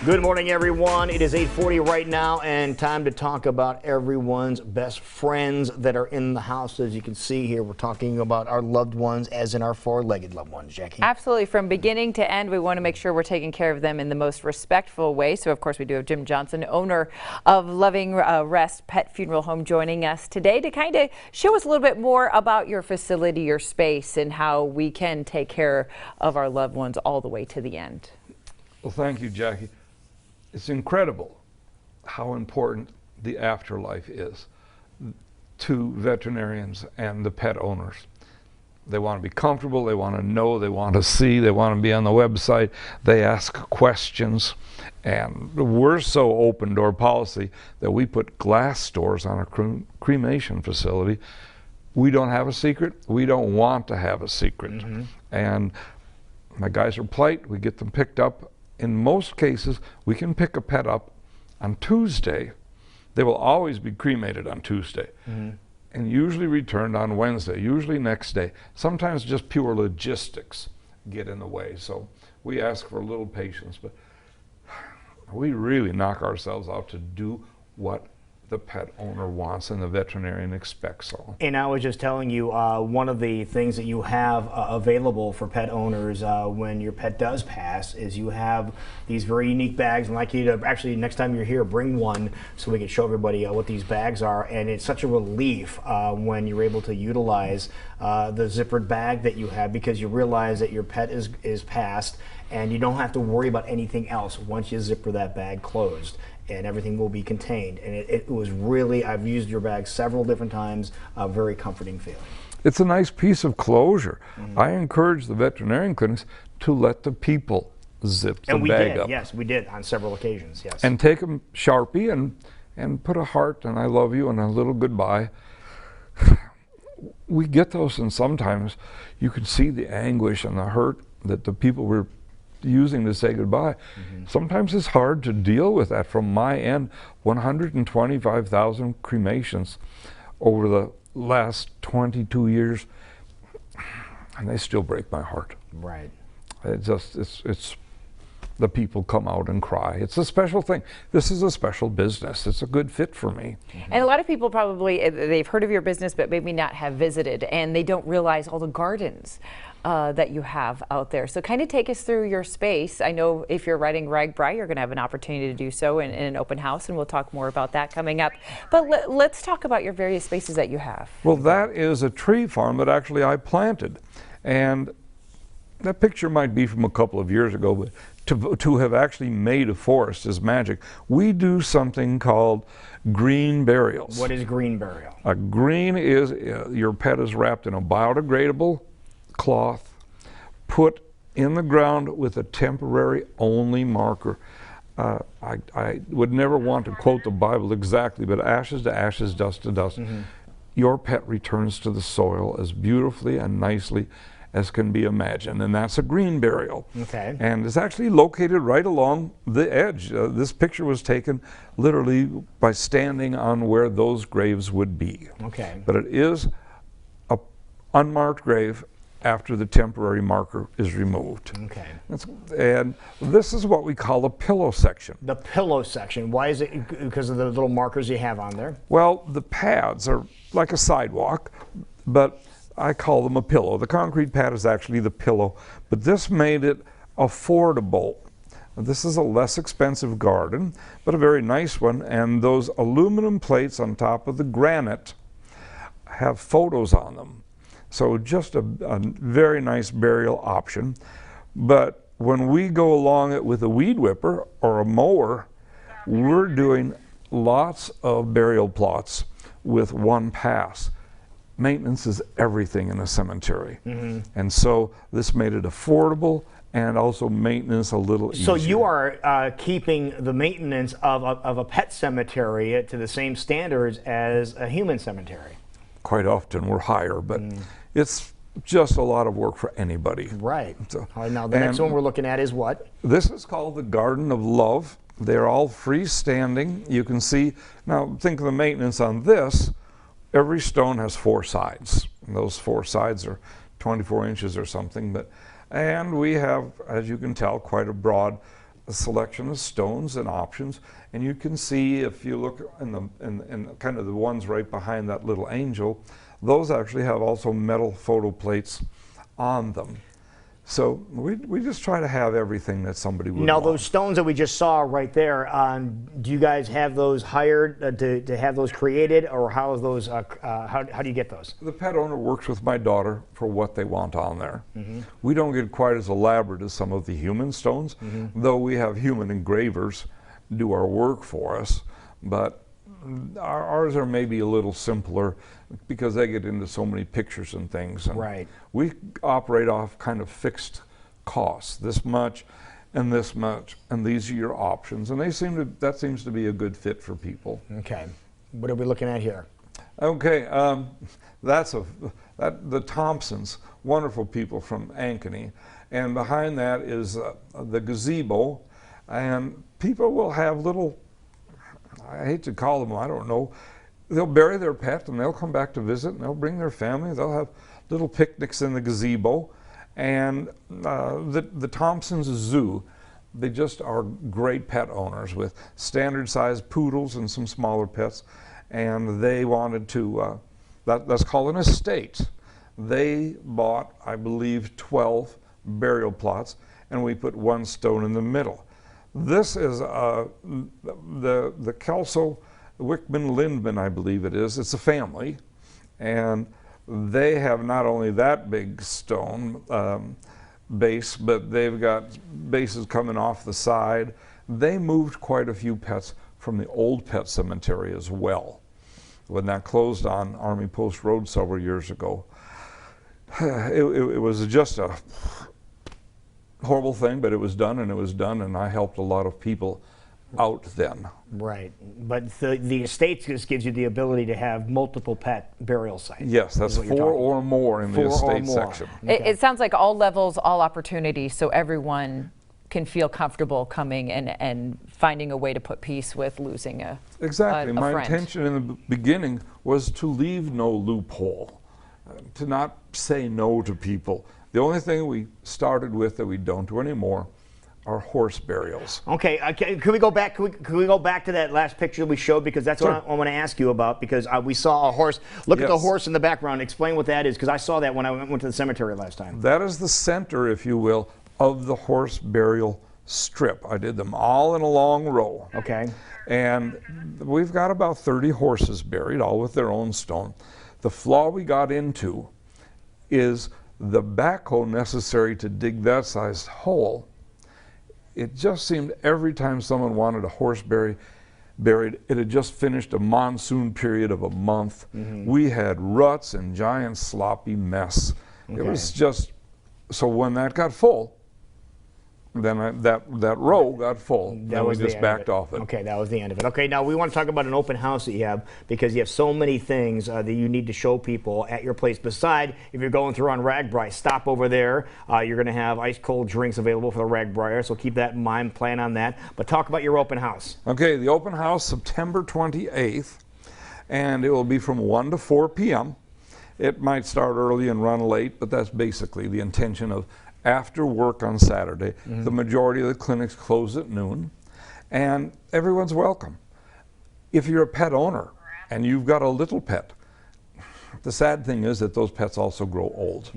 Good morning, everyone. It is 8:40 right now, and time to talk about everyone's best friends that are in the house. As you can see here, we're talking about our loved ones, as in our four-legged loved ones, Jackie. Absolutely. From beginning to end, we want to make sure we're taking care of them in the most respectful way. So, of course, we do have Jim Johnson, owner of LovingRest Pet Funeral Home, joining us today to kind of show us a little bit more about your facility, your space, and how we can take care of our loved ones all the way to the end. Well, thank you, Jackie. It's incredible how important the afterlife is to veterinarians and the pet owners. They want to be comfortable, they want to know, they want to see, they want to be on the website, they ask questions, and we're so open door policy that we put glass doors on a cremation facility. We don't have a secret, we don't want to have a secret. And my guys are polite, we get them picked up. In most cases, we can pick a pet up on Tuesday. They will always be cremated on Tuesday, and usually returned on Wednesday, usually next day. Sometimes just pure logistics get in the way, so we ask for a little patience, but we really knock ourselves out to do what the pet owner wants and the veterinarian expects. So. And I was just telling you, one of the things that you have available for pet owners when your pet does pass is you have these very unique bags. And I'd like you to actually, next time you're here, bring one so we can show everybody what these bags are. And it's such a relief when you're able to utilize the zippered bag that you have, because you realize that your pet is passed and you don't have to worry about anything else once you zipper that bag closed, and everything will be contained. And it was really, I've used your bag several different times, a very comforting feeling. It's a nice piece of closure. I encourage the veterinarian clinics to let the people zip the bag up. Yes, we did on several occasions, yes. And take a Sharpie and put a heart and I love you and a little goodbye. We get those, and sometimes you can see the anguish and the hurt that the people were using to say goodbye. Sometimes it's hard to deal with that from my end. 125,000 cremations over the last 22 years, and they still break my heart. Right. It's the people come out and cry. It's a special thing. This is a special business. It's a good fit for me. And a lot of people probably, they've heard of your business, but maybe not have visited, and they don't realize all the gardens that you have out there. So kind of take us through your space. I know if you're writing RAGBRAI, you're going to have an opportunity to do so in an open house, and we'll talk more about that coming up. But let's talk about your various spaces that you have. Well, that is a tree farm that actually I planted. And that picture might be from a couple of years ago, but to have actually made a forest is magic. We do something called green burials. What is green burial? A green is, your pet is wrapped in a biodegradable cloth, put in the ground with a temporary only marker. I would never want to quote the Bible exactly, but ashes to ashes, dust to dust. Your pet returns to the soil as beautifully and nicely as can be imagined, and that's a green burial. Okay. And it's actually located right along the edge. This picture was taken literally by standing on where those graves would be. Okay. But it is an unmarked grave after the temporary marker is removed. Okay. And this is what we call a pillow section. The pillow section. Why is it? Because of the little markers you have on there? Well, the pads are like a sidewalk, but I call them a pillow. The concrete pad is actually the pillow, but this made it affordable. This is a less expensive garden, but a very nice one, and those aluminum plates on top of the granite have photos on them. So just a very nice burial option. But when we go along it with a weed whipper or a mower, we're doing lots of burial plots with one pass. Maintenance is everything in a cemetery. And so this made it affordable and also maintenance a little easier. So you are keeping the maintenance of a pet cemetery to the same standards as a human cemetery. Quite often we're higher, but it's just a lot of work for anybody. Right. So, all right, now the next one we're looking at is what? This is called the Garden of Love. They're all freestanding. You can see, now think of the maintenance on this. Every stone has 4 sides. And those 4 sides are 24 inches or something. And we have, as you can tell, quite a broad a selection of stones and options, and you can see, if you look in kind of the ones right behind that little angel, those actually have also metal photo plates on them. So we just try to have everything that somebody would Now, want. those stones that we just saw right there, do you guys have those hired to have those created, or how is those? How do you get those? The pet owner works with my daughter for what they want on there. We don't get quite as elaborate as some of the human stones, though we have human engravers do our work for us, but ours are maybe a little simpler because they get into so many pictures and things. And Right. we operate off kind of fixed costs, this much and this much, and these are your options, and that seems to be a good fit for people. Okay. What are we looking at here? Okay, the Thompsons, wonderful people from Ankeny, and behind that is the gazebo, and people will have little, I hate to call them, I don't know, they'll bury their pet and they'll come back to visit and they'll bring their family, they'll have little picnics in the gazebo, and the Thompsons Zoo, they just are great pet owners with standard sized poodles and some smaller pets, and they wanted to, that's called an estate. They bought, I believe, 12 burial plots, and we put one stone in the middle. This is the Kelso Wickman Lindman, I believe it is. It's a family, and they have not only that big stone base, but they've got bases coming off the side. They moved quite a few pets from the old pet cemetery as well, when that closed on Army Post Road several years ago. It was just a horrible thing, but it was done, and I helped a lot of people out then. Right, but the estate just gives you the ability to have multiple pet burial sites. Yes, that's 4 or more in the estate section. Okay. It sounds like all levels, all opportunities, so everyone can feel comfortable coming and finding a way to put peace with losing a Exactly. My friend. intention in the beginning was to leave no loophole, to not say no to people. The only thing we started with that we don't do anymore are horse burials. Okay, can we go back? Can we go back to that last picture we showed, because that's Sure. what I want to ask you about, because we saw a horse. Look at the Yes. horse in the background. Explain what that is, because I saw that when I went to the cemetery last time. That is the center, if you will, of the horse burial strip. I did them all in a long row. Okay. And we've got about 30 horses buried, all with their own stone. The flaw we got into is the backhoe necessary to dig that sized hole. It just seemed every time someone wanted a horse buried, it had just finished a monsoon period of a month. We had ruts and giant sloppy mess. It was just, so when that got full, then that row got full. Then we just backed off it. Okay, that was the end of it. Okay, now we want to talk about an open house that you have, because you have so many things that you need to show people at your place. Beside, if you're going through on Ragbri, stop over there. You're going to have ice cold drinks available for the Ragbri, so keep that in mind, plan on that. But talk about your open house. Okay, the open house, September 28th, and it will be from 1 to 4 p.m. It might start early and run late, but that's basically the intention of after work on Saturday. The majority of the clinics close at noon, and everyone's welcome. If you're a pet owner and you've got a little pet, the sad thing is that those pets also grow old.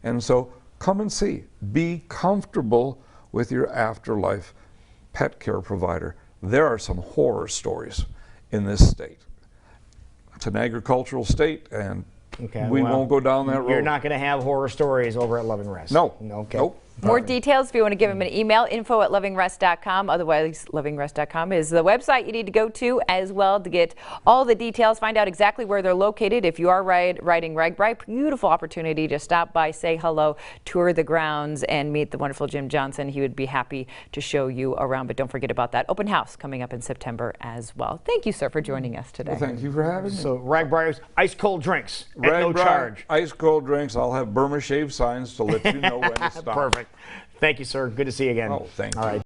And so come and see. Be comfortable with your afterlife pet care provider. There are some horror stories in this state. It's an agricultural state, and we won't go down that road. You're not going to have horror stories over at LovingRest. No. Okay. Nope. More details, if you want to give them an email, info@lovingrest.com. Otherwise, lovingrest.com is the website you need to go to as well to get all the details, find out exactly where they're located. If you are riding Ragbri, beautiful opportunity to stop by, say hello, tour the grounds, and meet the wonderful Jim Johnson. He would be happy to show you around. But don't forget about that open house coming up in September as well. Thank you, sir, for joining us today. Well, thank you for having me. So Ragbri's ice cold drinks at no charge. Ice cold drinks. I'll have Burma shave signs to let you know when to stop. Perfect. Thank you, sir. Good to see you again. Oh, thank All you. right.